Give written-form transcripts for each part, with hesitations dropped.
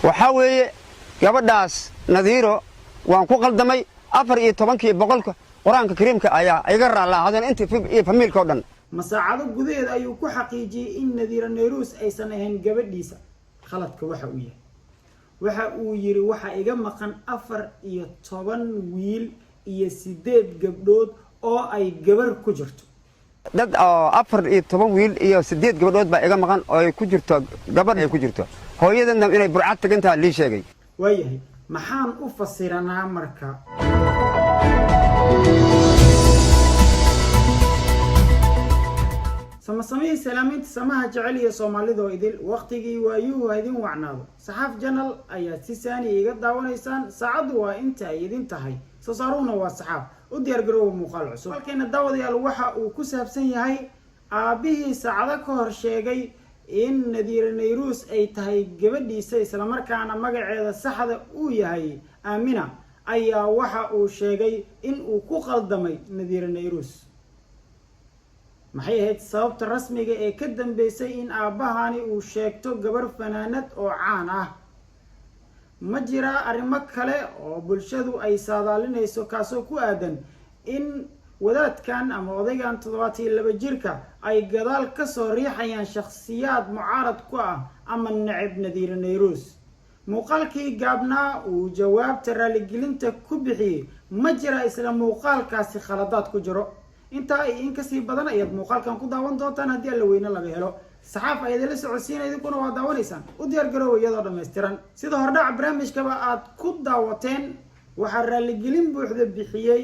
waxa weeye gabadhaas nadiiro waan ku qaldamay 14% quraanka kariimka ayaa iga raalaadeen inta familka oo dhan masaacado gudaheed ayuu ku xaqiijiyay in Nadiira Nayruus aysan ahayn gabadhiisa khaladka waxa uu yiri waxa iga maqan 14 wiil iyo 8 gabdhood oo ay gabar ku jirto dad 14 wiil iyo 8 gabdhood baa iga maqan oo ay ku jirto gabadh ay ku jirto hooyadeedna inay burcad tagantaa lii sheegay waayahay maxaan u fasiranaa marka سمسمي سلامين سماها جعلي صومالي ذو إذل وقتي ويوه هيدين وعناض صحاف جنال أي تساني يقد داون إنسان سعد وإنت يدين تهي صارونا والصحاف ودير جرو مخالعس ولكن الدعوة ديال وحى وكسب سنة هاي أبيه سعدك هرشيجي إن نذير نيروس أي تهي جبدي سلام كان مجا السحد ويا هاي آمنة أي وحى وشيجي إن وكوخ دمي نذير نيروس maxay ahayd sababta rasmiga ee ka dambeysay in aabahani uu sheegto gabar fanaanad oo caan ah ma jira arrimo kale oo bulshadu ay saadaalinayso kaasoo ku aadan in wadaadkan ama odaygan 72 jirka ay gadaal ka soo riixayaan shakhsiyaad mucaarad ku ah ama nacib Nadiira Nayruus muuqaalkii gaabnaa uu jawaabta raaligelinta ku bixiyay ma jira isla muuqaalkaasi khaladaad ku jiro inta ay in kasii badan ayaad muuqaalkan ku daawan doontaan haddii alla weyne laga helo saxaaf ayaad la socodsiinaydu kuna waa daawanaysaan u diyaar garow iyadoo dhammaystiran sida hordhac barnaamijkaba aad ku daawateen waxaa raaligelin buuxda bixiyey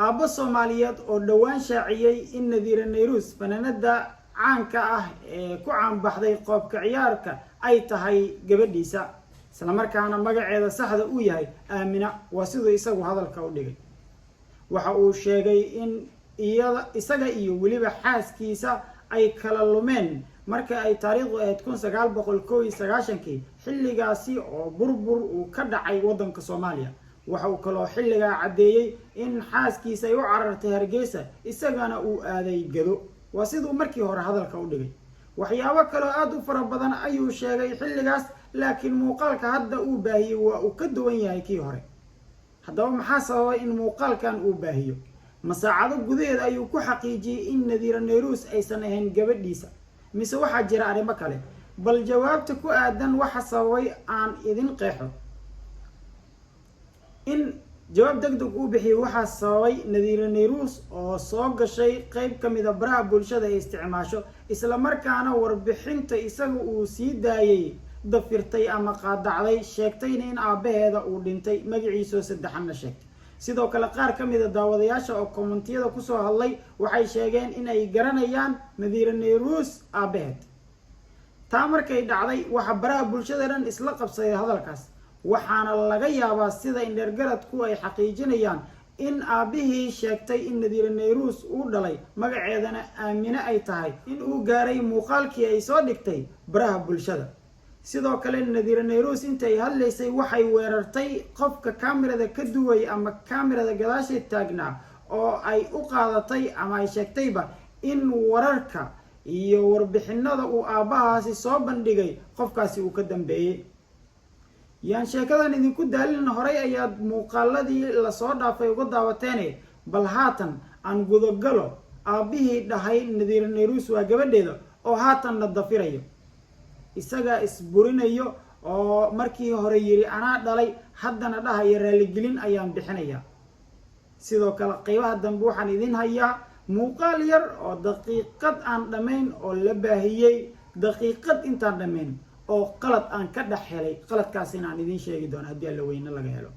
aabbo Soomaaliyeed oo dhawaan shaaciyay in Nadiira Nayruus fanaanada caanka ah ee ku caan baxday qoobka ciyaarka ay tahay gabadhiisa isla markaana magaceeda saxda uu yahay Aamina waa sidoo isagu hadalka u dhigay waxa uu sheegay in isaga iyo waliba xaaskiisa ay kala lumeen marka ay taariikhdu ahayd 1991 xilligaasi oo burbur uu ka dhacay wadanka Soomaaliya waxa uu kaloo xilliga cadeeyay in xaaskiisa ay u carartay Hargeysa isagana uu aaday Gado waa sidoo markii hore hadalka u dhigay waxyaabo kale aad u fara badan ayuu sheegay xilligaas laakiin muuqaalka hadda uu baahiyay waa uu ka duwan yahay kii hore haddaba maxaa sababay in muuqaalkan uu baahiyo masaacado gudaheed ayuu ku xaqiijiyay in Nadiira Nayruus aysan ahayn gabadhiisa mise waxa jira arrimo kale bal jawaabta ku aadan waxa sababay aan idin qeexo in jawaab degdeg uu bixiyo waxa sababay Nadiira Nayruus oo soo gashay qayb kamid ah baraha bulshada ee isticmaasho isla markaana warbixinta isaga uu sii daayay dafirtay ama qaadacday sheegtayna in aabaheeda uu dhintay magaciisa saddexna sheegtay sidoo kale qaar kamid ah daawadayaasha oo kommentiyada ku soo hadlay waxay sheegeen in ay garanayaan Nadiira Nayruus aabaheed taa markay dhacday waxa baraha bulshada dhan isla qabsaday hadalkaas waxaana laga yaabaa sida in dhergaradku ay xaqiijinayaan in aabihii sheegtay in Nadiira Nayruus uu dhalay magaceedana Aamina ay tahay in uu gaaray muuqaalkii ay soo dhigtay baraha bulshada sidoo kale Nadiira Nayruus intay hadlaysay waxay weerartay qofka kaamirada ka duway ama kaamirada gadaasheed taagnaa oo ay u qaadatay ama ay sheegtayba in wararka iyo warbixinada uu aabahaasi soo bandhigay qofkaasi uu ka dambeeyay yaan sheekadan idinku daalin horay ayaad muuqaaladii la soo dhaafay uga daawateen bal haatan aan gudogalo aabihii dhahay Nadiira Nayruus waa gabadheeda oo haatan la dafirayo isaga isburinayo oo markii hore yiri anaa dhalay haddana dhahay raaligelin ayaan bixinaya sidoo kale qaybaha dambe waxaan idin hayaa muuqaal yar oo daqiiqad aan dhameyn oo la baahiyay daqiiqad intaan dhameyn oo qalad aan ka dhaxelay qaladkaasina aan idin sheegi doono haddii alla weyne laga helo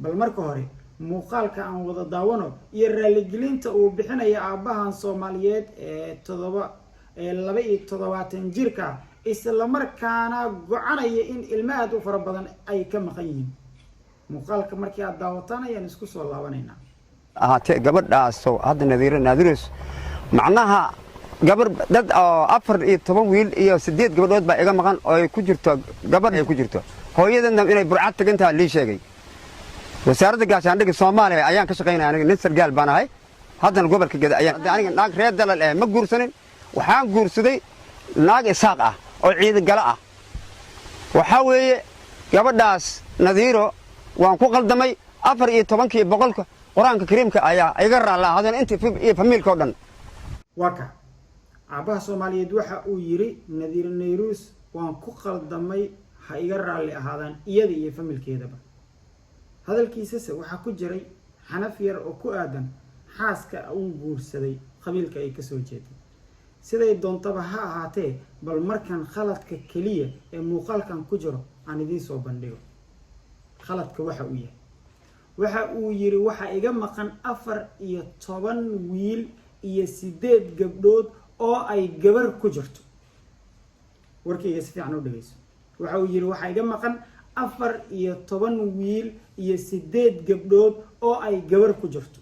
bal marka hore muuqaalka aan wada daawano iyo raaligelinta uu bixinayo aabahan Soomaaliyeed ee 72 jirka isla markaana go'anaya in ilmo aad u fara badan ay ka maqan yihiin muuqaalka markii aad daawataan ayaan isku soo laabanayna gabadhaas oo hadda Nadiira Nayruus macnaha gabar dad 14 wiil iyo 8 gabdhood baa iga maqan oo ay ku jirto gabadh ay ku jirto hooyadeedna inay burcad tagantaa lii sheegay wasaaradda gaashaandhigga Soomaaliya ayaan ka shaqeynaa aniga nin sargaal baan ahay haddana gobolka Gada ayaan aniga naag reer dalal ma guursanin waxaan guursaday naag isaaq ah oo ciidan gala ah waxa weeye gabadhaas nadiiro waan ku qaldamay 14 boqolka quraanka kariimka ayaa iga raala hadan inta iyo familka oo dhan waka aabaha Soomaaliyeed waxa uu yiri Nadiir Nayrus waan ku qaldamay ha iga raali ahaadaan iyada iyo familkeedaba hadalkiisa waxa ku jiray xanaf yar oo ku aadan xaaska uu guursaday qabiilka ay ka soo jeeday siday doontaba ha ahaatee bal markan khaladka kaliya ee muuqaalkan ku jiro aan idin soo bandhigo khaladka waxa uu yiri waxa iga maqan 14 wiil iyo 8 gabdhood oo ay gabar ku jirto warkayga si fiican u dhageyso waxa uu yiri waxa iga maqan 14 wiil iyo 8 gabdhood oo ay gabar ku jirto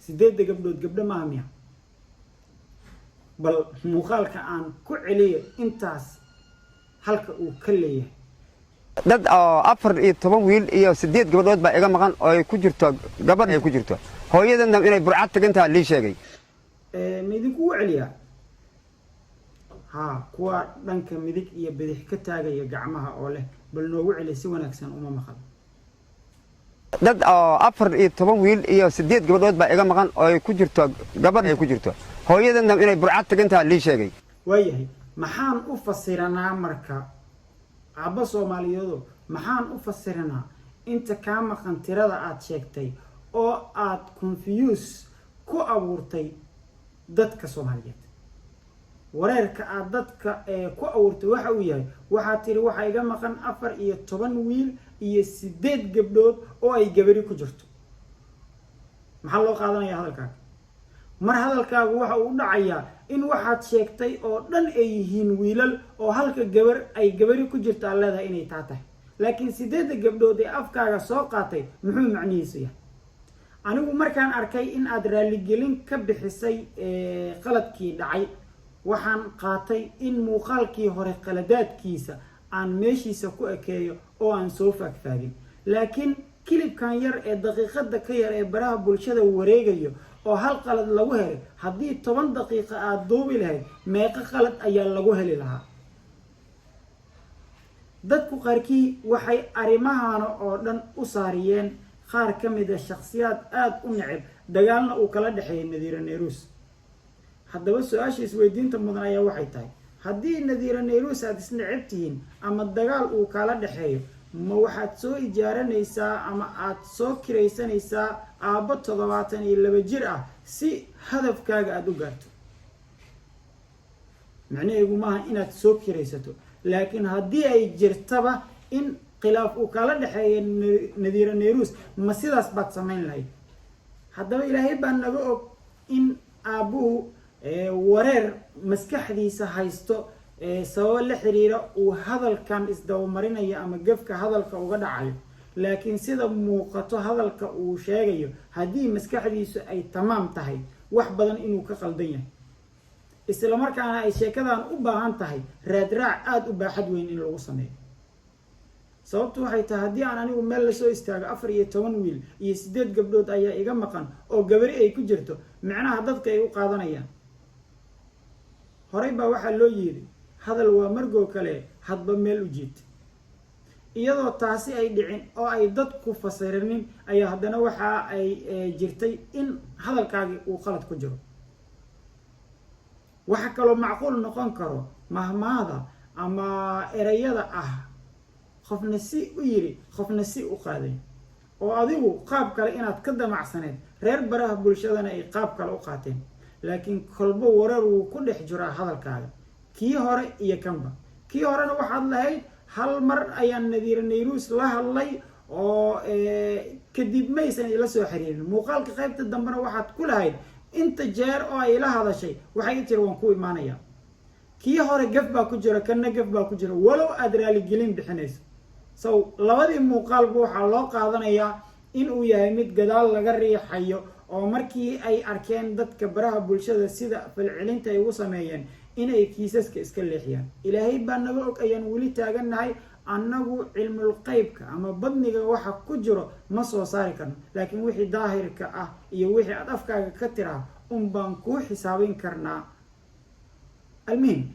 8 gabdhood gabdho ma ahmiya bal muuqaalka aan ku celiyo intaas halka uu ka leeyahay dad 14 wiil iyo 8 gabdhood baa iga maqan oo ay ku jirto gabadh ay ku jirto hooyadeedna inay burcad tagantaa lii sheegay midinku celiya ha kuwa dhanka midig iyo bidix ka taagaya gacmaha oo leh bal noogu celi si wanaagsan uma maqal dad 14 wiil iyo 8 gabdhood baa iga maqan oo ay ku jirto gabadh ay ku jirto hooyadeedna inay burcad tagantaa lii sheegay waayahay maxaan u fasiranaa marka aabba Soomaaliyeed maxaan u fasiranaa inta ka maqan tirada aad sheegtay oo aad confuse ku abuurtay dadka Soomaaliyeed wareerka aad dadka ku abuurtay waxa uu yahay waxa tiri waxa iga maqan 14 wiil iyo 8 gabdhood oo ay gabari ku jirto maxaa loo qaadanayaa hadalkaaga mar hadalkaagu waxa uu dhacayaa in waxaad sheegtay oo dhan ay yihiin wiilal oo halka gabar ay gabari ku jirto leedahay inay tahay laakiin 8 gabdhood ee afkaaga soo qaatay muxuu macnihiisu yahay anigu markaan arkay in aad raali gelin ka bixisay qaladkii dhacay waxaan qaatay in muuqaalkii hore qaladaadkiisa aan meeshiisa ku ekeeyo oo aan soo faagfaagin laakiin kilibkan yar ee daqiiqada ka yar ee baraha bulshada wareegayo oo hal qalad lagu helay haddii 10 daqiiqo aad duubi lahayd meeqa qalad ayaa lagu heli lahaa dadku qaarkii waxay arimahan oo dhan u saariyeen qaar ka mid ah shakhsiyaad aad u neceb dagaalna uu kala dhaxeeyay Nadiir Nayrus haddaba su'aasha isweydiinta mudan ayaa waxay tahay haddii Nadiir Nayrus aad isnecebtihiin ama dagaal uu kala dhaxeeyo ma waxaad soo ijaaranaysaa ama aad soo kiraysanaysaa aabba 72 jir ah si hadafkaaga aad u gaarto macnaheedu maaha inaad soo kiraysato laakiin haddii ay jirtaba in khilaaf uu kala dhaxeeyo Nadiir Nayrus ma sidaas baad samayn lahayd haddaba ilaahay baa naga og in aabuhu wareer maskaxdiisa haysto sabab la xiriira uu hadalkan isdawmarinayo ama gafka hadalka uga dhacayo laakiin sida muuqato hadalka uu sheegayo haddii maskaxdiisu ay tamaam tahay wax badan inuu ka qaldan yahay isla markaana ay sheekadan u baahan tahay raadraac aad u baaxad weyn in lagu sameeyo sababtu waxay tahay haddii aan anigu meel la soo istaago 14 wiil iyo 8 gabdhood ayaa iga maqan oo gabari ay ku jirto macnaha dadka ay u qaadanayaan horey baa waxaa loo yiri hadal waa margoo kale hadba meel u jiid iyadoo taasi ay dhicin oo ay dadku fasirinin ayaa haddana waxa ay jirtay in hadalkaagi uu qalad ku jiro waxa kaloo macquul noqon karo mahmaada ama erayada ah qofna si u yiri qofna si u qaaday oo adigu qaab kale inaad ka damacsaneed reer baraha bulshadana ay qaab kale u qaateen laakiin kolba wareer uu ku dhex jiraa hadalkaaga kii hore iyo kanba kii horena waxaad lahayd hal mar ayaan Nadiir Nayrus la hadlay oo kadib maysan ila soo xiriirin muuqaalka qaybta dambena waxaad ku lahayd inta jeer oo ay la hadashay waxay tir waan ku imaanaya kii hore gaf baa ku jira kana gaf baa ku jira walow aad raali gelin bixinayso so labadii muuqaalba waxaa loo qaadanayaa in uu yahay mid gadaal laga riixayo oo markii ay arkeen dadka baraha bulshada sida falcelinta ay ugu sameeyeen inay kiisaska iska leexiyaan ilaahay baa naga og ayaan weli taaganahay annagu cilmul qaybka ama badniga waxa ku jiro ma soo saari karno laakiin wixii daahirka ah iyo wixii aad afkaaga ka tiraa baan ku xisaabin karnaa المهم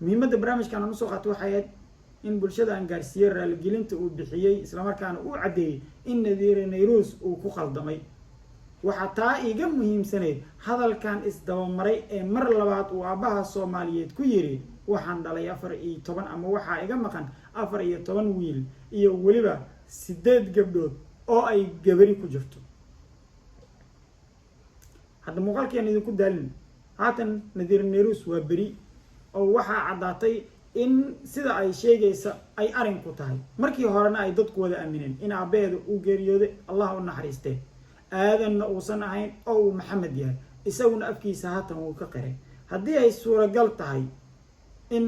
مهمة برامج كان نصو قطوة حياة in bulshada aan gaarsiiyey raaligelinta uu bixiyey islamarkaana uu caddeeyey in nadiire nayruus uu ku khaldamay. waxaa taa iiga muhiimsanayd hadalkan isdabamaray ee mar labaad uu aabbaha soomaaliyeed ku yidhi waxaan dhalay 14 ama waxaa iga maqan 14 wiil iyo weliba 8 gabdhood oo ay gabari ku jirto. hadda muuqaalkeena idinku daalin, haatan nadiire nayruus waa beri oo waxaa caddaatay in sida ay sheegaysa ay arinku tahay. markii horena ay dadku wada aamineen in aabbaheeda uu geeriyooday, allah u naxariistee, aadanna uusan ahayn oo uu maxamed yahay, isaguna afkiisa haatan wuu ka qiray. haddii ay suuragal tahay in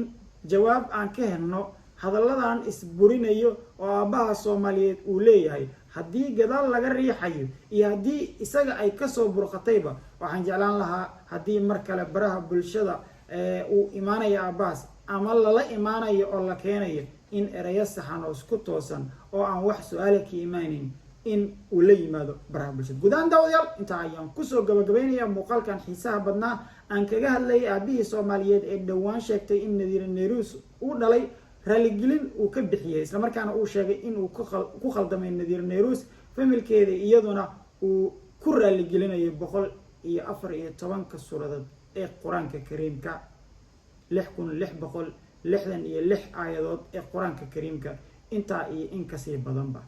jawaab aan ka helno hadalladan isburinayo oo aabbaha soomaaliyeed uu leeyahay, haddii gadaal laga riixayo iyo haddii isaga ay kasoo burqatayba, waxaan jeclaan lahaa haddii mar kale baraha bulshada uu imaanayo aabbahaas ama lala imaanayo oo la keenayo in erayo saxan oo isku toosan oo aan wax su-aala ka imaanin in uu la yimaado baraha bulshada. gudahaan daawadayaal intaa ayaan kusoo gabagabaynayaa muuqaalkan xiisaha badnaa aan kaga hadlayay aabihii soomaaliyeed ee dhowaan sheegtay in nadiire nayruus uu dhalay, raaligelin uu ka bixiyey, islamarkaana uu sheegay inuu ku khaldamay nadiire nayruus familkeeda, iyaduna uu ku raaligelinayo 114 suuradood ee qur-aanka kariimka, 6666 aayadood ee qur-aanka kariimka, intaa iyo in kasii badanba.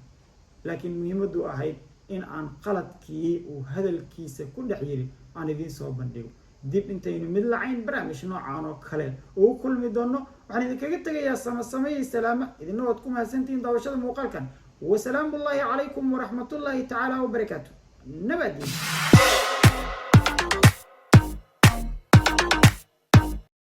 laakiin muhiimadu ahayd in aan qaladkii uu hadalkiisa ku dhex yiri aan idiin soo bandhigo. dib intaynu mid lacayn barnaamij noocaan oo kale ugu kulmi doono, waxaan idinkaga tegayaa samey salaama, idina waad ku mahadsantihiin daawashada muuqaalkan. wasalaamu ullaahi calaykum waraxmatullaahi tacaala wabarakaatu. nabadgeen.